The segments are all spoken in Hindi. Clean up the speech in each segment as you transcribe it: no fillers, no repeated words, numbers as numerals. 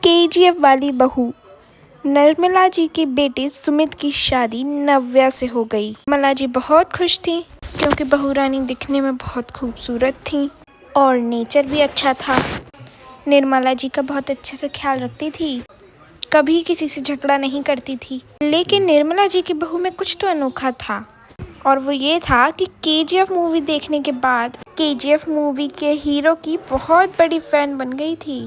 केजीएफ वाली बहू। निर्मला जी के बेटे सुमित की शादी नव्या से हो गई। निर्मला जी बहुत खुश थी क्योंकि बहू रानी दिखने में बहुत खूबसूरत थी और नेचर भी अच्छा था। निर्मला जी का बहुत अच्छे से ख्याल रखती थी, कभी किसी से झगड़ा नहीं करती थी। लेकिन निर्मला जी की बहू में कुछ तो अनोखा था और वो ये था कि केजीएफ मूवी देखने के बाद केजीएफ मूवी के हीरो की बहुत बड़ी फ़ैन बन गई थी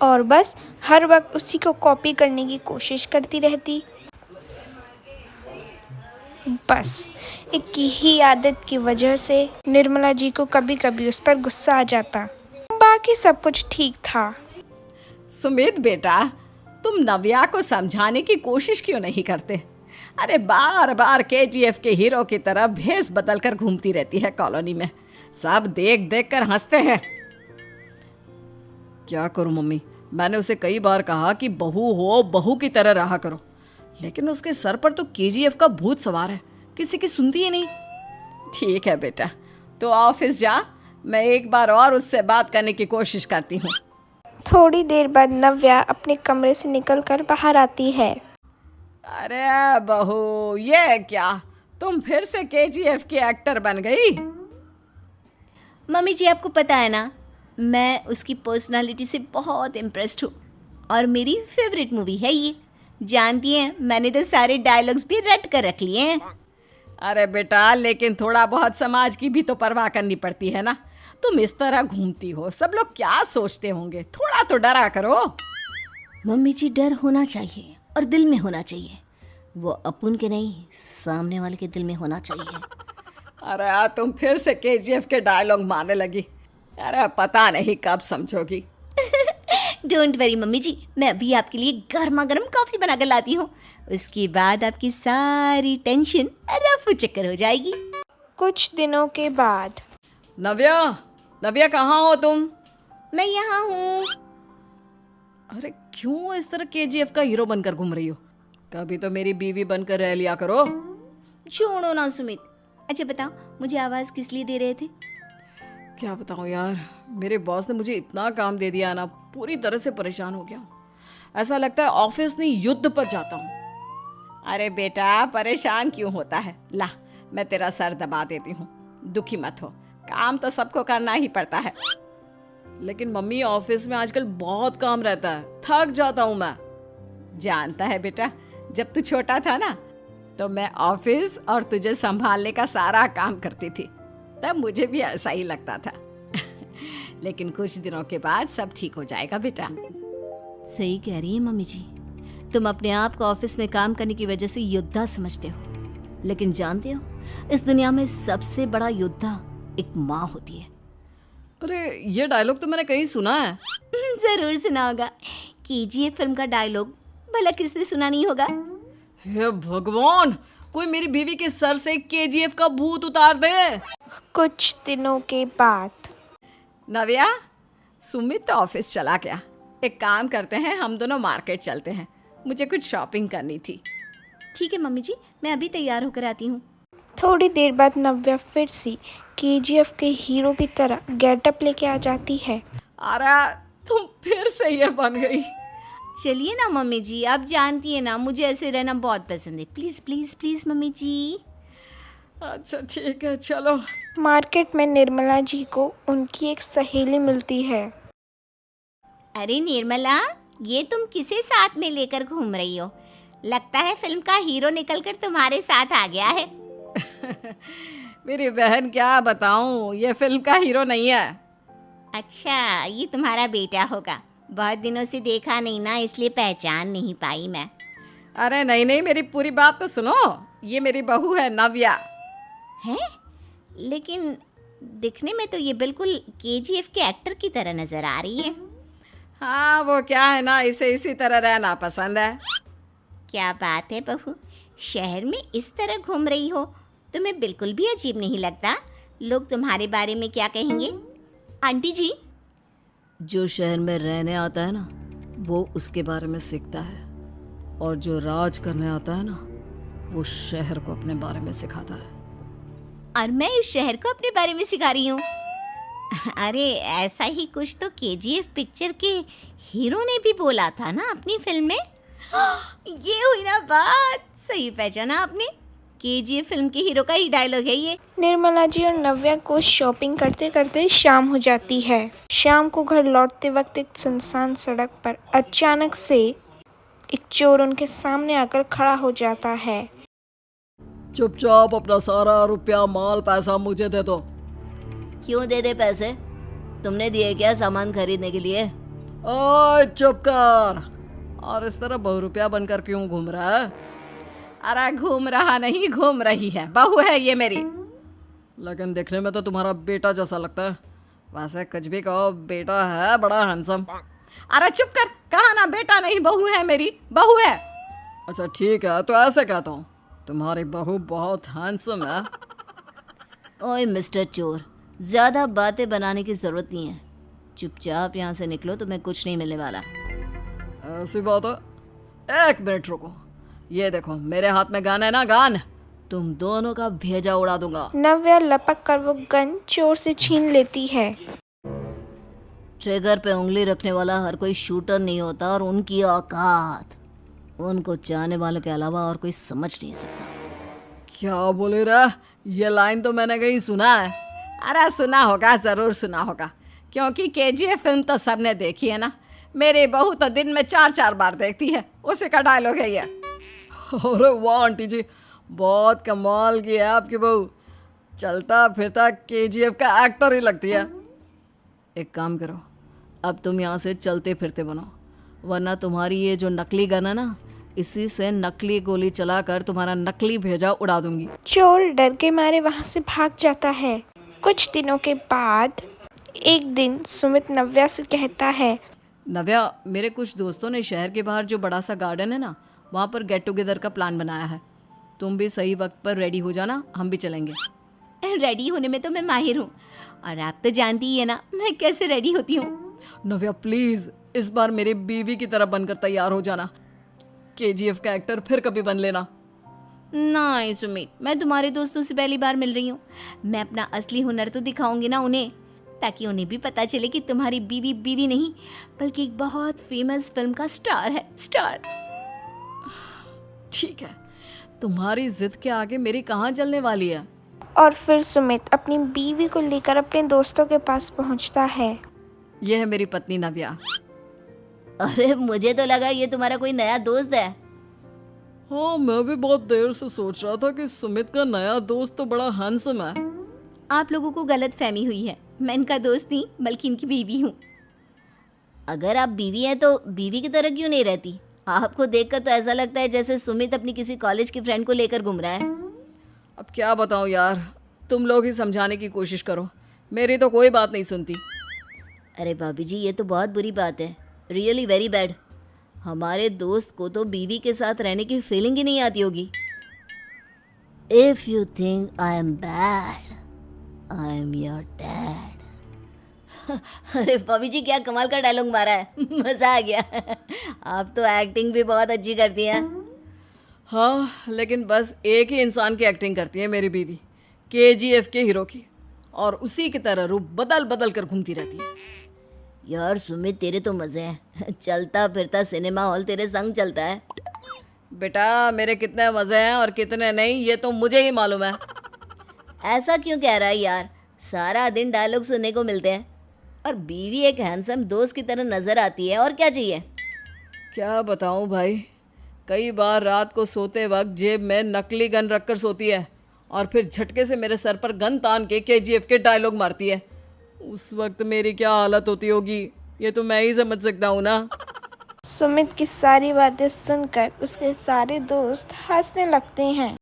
और बस हर वक्त उसी को कॉपी करने की कोशिश करती रहती। बस एक ही आदत की वजह से निर्मला जी को कभी कभी उस पर गुस्सा आ जाता। बाकी सब कुछ ठीक था। सुमित बेटा, तुम नव्या को समझाने की कोशिश क्यों नहीं करते? अरे बार बार केजीएफ के हीरो की तरह भेस बदल कर घूमती रहती है कॉलोनी में। सब देख देख कर हंसते हैं। क्या करूं मम्मी, मैंने उसे कई बार कहा कि बहू हो, बहू की तरह रहा करो, लेकिन उसके सर पर तो केजीएफ का भूत सवार है, किसी की सुनती ही नहीं। ठीक है बेटा, तो ऑफिस जा, मैं एक बार और उससे बात करने की कोशिश करती हूँ। थोड़ी देर बाद नव्या अपने कमरे से निकलकर बाहर आती है। अरे बहू, ये क्या, तुम फिर से केजीएफ की एक्टर बन गई? मम्मी जी, आपको पता है ना, मैं उसकी पर्सनालिटी से बहुत इम्प्रेस्ड हूँ और मेरी फेवरेट मूवी है ये। जानती हैं, मैंने तो सारे डायलॉग्स भी रट कर रख लिए हैं। अरे बेटा, लेकिन थोड़ा बहुत समाज की भी तो परवाह करनी पड़ती है ना। तुम इस तरह घूमती हो, सब लोग क्या सोचते होंगे, थोड़ा तो डरा करो। मम्मी जी, डर होना चाहिए और दिल में होना चाहिए। वो अपन के नहीं, सामने वाले के दिल में होना चाहिए। अरे तुम फिर से केजीएफ के डायलॉग मारने लगी। अरे पता नहीं कब समझोगी। डोंट वरी मम्मी जी, मैं अभी आपके लिए गर्मा गर्म कॉफ़ी बना कर लाती हूँ। उसके बाद आपकी सारी टेंशन रफू चक्कर हो जाएगी। कुछ दिनों के बाद नव्या, नव्या कहाँ हो तुम? मैं यहाँ हूँ। अरे क्यों इस तरह केजीएफ का हीरो बनकर घूम रही हो? कभी तो मेरी बीवी बनकर रह लिया करो। छोड़ो ना सुमित। अच्छा बताओ, मुझे आवाज़ किस लिए दे रहे थे? क्या बताऊँ यार, मेरे बॉस ने मुझे इतना काम दे दिया ना, पूरी तरह से परेशान हो गया हूँ। ऐसा लगता है ऑफिस नहीं, युद्ध पर जाता हूँ। अरे बेटा, परेशान क्यों होता है? ला, मैं तेरा सर दबा देती हूँ, दुखी मत हो। काम तो सबको करना ही पड़ता है। लेकिन मम्मी, ऑफिस में आजकल बहुत काम रहता है, थक जाता हूँ मैं। जानता है बेटा, जब तू छोटा था ना, तो मैं ऑफिस और तुझे संभालने का सारा काम करती थी, तब मुझे भी ऐसा ही लगता था। लेकिन कुछ दिनों के बाद सब ठीक हो जाएगा बेटा। सही कह रही है मम्मी जी, तुम अपने आप को ऑफिस में काम करने की वजह से योद्धा समझते हो, लेकिन जानते हो, इस दुनिया में सबसे बड़ा योद्धा एक माँ होती है। अरे ये डायलॉग तो मैंने कहीं सुना है। जरूर सुना होगा। केजीएफ फिल्म का डायलॉग भला किसने सुना नहीं होगा? हे भगवान, कोई मेरी बीवी के सर से केजीएफ का भूत उतार दे। कुछ दिनों के बाद नव्या, सुमित तो ऑफिस चला गया। एक काम करते हैं, हम दोनों मार्केट चलते हैं, मुझे कुछ शॉपिंग करनी थी। ठीक है मम्मी जी, मैं अभी तैयार होकर आती हूँ। थोड़ी देर बाद नव्या फिर से केजीएफ के हीरो की तरह गेटअप लेके आ जाती है। अरे तुम फिर से ये बन गई। चलिए ना मम्मी जी, आप जानती है ना, मुझे ऐसे रहना बहुत पसंद है। प्लीज़ प्लीज़ प्लीज़ मम्मी जी। अच्छा ठीक है, चलो। मार्केट में निर्मला जी को उनकी एक सहेली मिलती है। अरे निर्मला, ये तुम किसे साथ में लेकर घूम रही हो? लगता है फिल्म का हीरो निकलकर तुम्हारे साथ आ गया है। मेरी बहन, क्या बताऊं, ये फिल्म का हीरो नहीं है। अच्छा, ये तुम्हारा बेटा होगा। बहुत दिनों से देखा नहीं ना, इसलिए पहचान नहीं पाई मैं। अरे नहीं नहीं, मेरी पूरी बात तो सुनो। ये मेरी बहू है नव्या। है? लेकिन दिखने में तो ये बिल्कुल केजीएफ के एक्टर की तरह नजर आ रही है। हाँ, वो क्या है ना, इसे इसी तरह रहना पसंद है। क्या बात है बहू, शहर में इस तरह घूम रही हो, तुम्हें बिल्कुल भी अजीब नहीं लगता? लोग तुम्हारे बारे में क्या कहेंगे? आंटी जी, जो शहर में रहने आता है ना, वो उसके बारे में सीखता है, और जो राज करने आता है ना, वो शहर को अपने बारे में सिखाता है। और मैं इस शहर को अपने बारे में सिखा रही हूँ। अरे ऐसा ही कुछ तो केजीएफ पिक्चर के हीरो ने भी बोला था ना अपनी फिल्म में। ये हुई ना बात, सही पहचाना आपने। केजीएफ फिल्म के हीरो का ही डायलॉग है ये। निर्मला जी और नव्या को शॉपिंग करते करते शाम हो जाती है। शाम को घर लौटते वक्त एक सुनसान सड़क पर अचानक से एक चोर उनके सामने आकर खड़ा हो जाता है। चुपचाप अपना सारा रुपया माल पैसा मुझे दे दो। क्यों दे दे पैसे? तुमने दिए क्या सामान खरीदने के लिए? ओए चुप कर। और इस तरह बहुरुपया बनकर क्यों घूम रहा है? अरे घूम रहा नहीं, घूम रही है, बहू है ये मेरी। लेकिन देखने में तो तुम्हारा बेटा जैसा लगता है। वैसे कुछ भी कहो, बेटा है बड़ा हैंडसम। अरे चुप कर, कहा ना बेटा नहीं बहू है मेरी, बहू है। अच्छा ठीक है, तो ऐसे कहता हूँ, तुम्हारी बहू बहुत हैंडसम है। ओए मिस्टर चोर, ज़्यादा बातें बनाने की ज़रूरत नहीं है। चुपचाप यहाँ से निकलो, तुम्हें कुछ नहीं मिलने वाला। ऐसी बात है। एक मिनट रुको, ये देखो मेरे हाथ में गन है ना, गन। तुम दोनों का भेजा उड़ा दूंगा। नव्या लपक कर वो गन चोर से छीन लेती है। ट्रिगर पे उंगली रखने वाला हर कोई शूटर नहीं होता, और उनकी औकात उनको चाहने वालों के अलावा और कोई समझ नहीं सकता। क्या बोले रे? ये लाइन तो मैंने कहीं सुना है। अरे सुना होगा, ज़रूर सुना होगा, क्योंकि केजीएफ फिल्म तो सबने देखी है ना। मेरी बहू तो दिन में 4-4 बार देखती है, उसी का डायलॉग है ये। अरे वाह आंटी जी, बहुत कमाल की है आपकी बहू। चलता फिरता केजीएफ का एक्टर ही लगती है। एक काम करो, अब तुम यहाँ से चलते फिरते बनो, वरना तुम्हारी ये जो नकली गन है ना, इसी से नकली गोली चलाकर तुम्हारा नकली भेजा उड़ा दूंगी। चोर डर के मारे वहाँ से भाग जाता है। कुछ दिनों के बाद एक दिन सुमित नव्या से कहता है, नव्या, मेरे कुछ दोस्तों ने शहर के बाहर जो बड़ा सा गार्डन है ना, वहाँ पर गेट टुगेदर का प्लान बनाया है। तुम भी सही वक्त पर रेडी हो जाना, हम भी चलेंगे। रेडी होने में तो मैं माहिर हूँ, और आप तो जानती ही है ना मैं कैसे रेडी होती हूँ। नव्या प्लीज, इस बार मेरी बीवी की तरह बनकर तैयार हो जाना। केजीएफ का एक्टर फिर कभी बन लेना। नहीं सुमित, मैं तुम्हारे दोस्तों से पहली बार मिल रही हूँ। मैं अपना असली हुनर तो दिखाऊंगी ना उन्हें, ताकि उन्हें भी पता चले कि तुम्हारी बीवी बीवी नहीं, बल्कि एक बहुत फेमस फिल्म का स्टार है, स्टार। ठीक है, तुम्हारी जिद के आगे मेरी कहाँ जलने वाली है। और फिर सुमित अपनी बीवी को लेकर अपने दोस्तों के पास पहुंचता है। यह है मेरी पत्नी नव्या। अरे मुझे तो लगा ये तुम्हारा कोई नया दोस्त है। हाँ, मैं भी बहुत देर से सोच रहा था कि सुमित का नया दोस्त तो बड़ा हैंडसम है। आप लोगों को गलत फहमी हुई है, मैं इनका दोस्त नहीं बल्कि इनकी बीवी हूँ। अगर आप बीवी हैं तो बीवी की तरह क्यों नहीं रहती? आपको देखकर तो ऐसा लगता है जैसे सुमित अपनी किसी कॉलेज की फ्रेंड को लेकर घूम रहा है। अब क्या बताऊँ यार, तुम लोग ही समझाने की कोशिश करो, मेरी तो कोई बात नहीं सुनती। अरे भाभी जी, ये तो बहुत बुरी बात है, रियली वेरी बैड। हमारे दोस्त को तो बीवी के साथ रहने की फीलिंग ही नहीं आती होगी। If you think I am bad, I am your dad. अरे भाभी जी, क्या कमाल का डायलॉग मारा है, मज़ा आ गया। आप तो एक्टिंग भी बहुत अच्छी करती हैं। हाँ, लेकिन बस एक ही इंसान की एक्टिंग करती है मेरी बीवी, केजीएफ के हीरो की, और उसी की तरह रूप बदल बदल कर घूमती रहती है। यार सुमित, तेरे तो मज़े हैं, चलता फिरता सिनेमा हॉल तेरे संग चलता है। बेटा, मेरे कितने मज़े हैं और कितने नहीं, ये तो मुझे ही मालूम है। ऐसा क्यों कह रहा है यार? सारा दिन डायलॉग सुनने को मिलते हैं, और बीवी एक हैंडसम दोस्त की तरह नज़र आती है, और क्या चाहिए? क्या बताऊँ भाई, कई बार रात को सोते वक्त जेब में नकली गन रखकर सोती है, और फिर झटके से मेरे सर पर गन तान के केजीएफ के डायलॉग मारती है। उस वक्त मेरी क्या हालत होती होगी, ये तो मैं ही समझ सकता हूँ ना। सुमित की सारी बातें सुनकर उसके सारे दोस्त हंसने लगते हैं।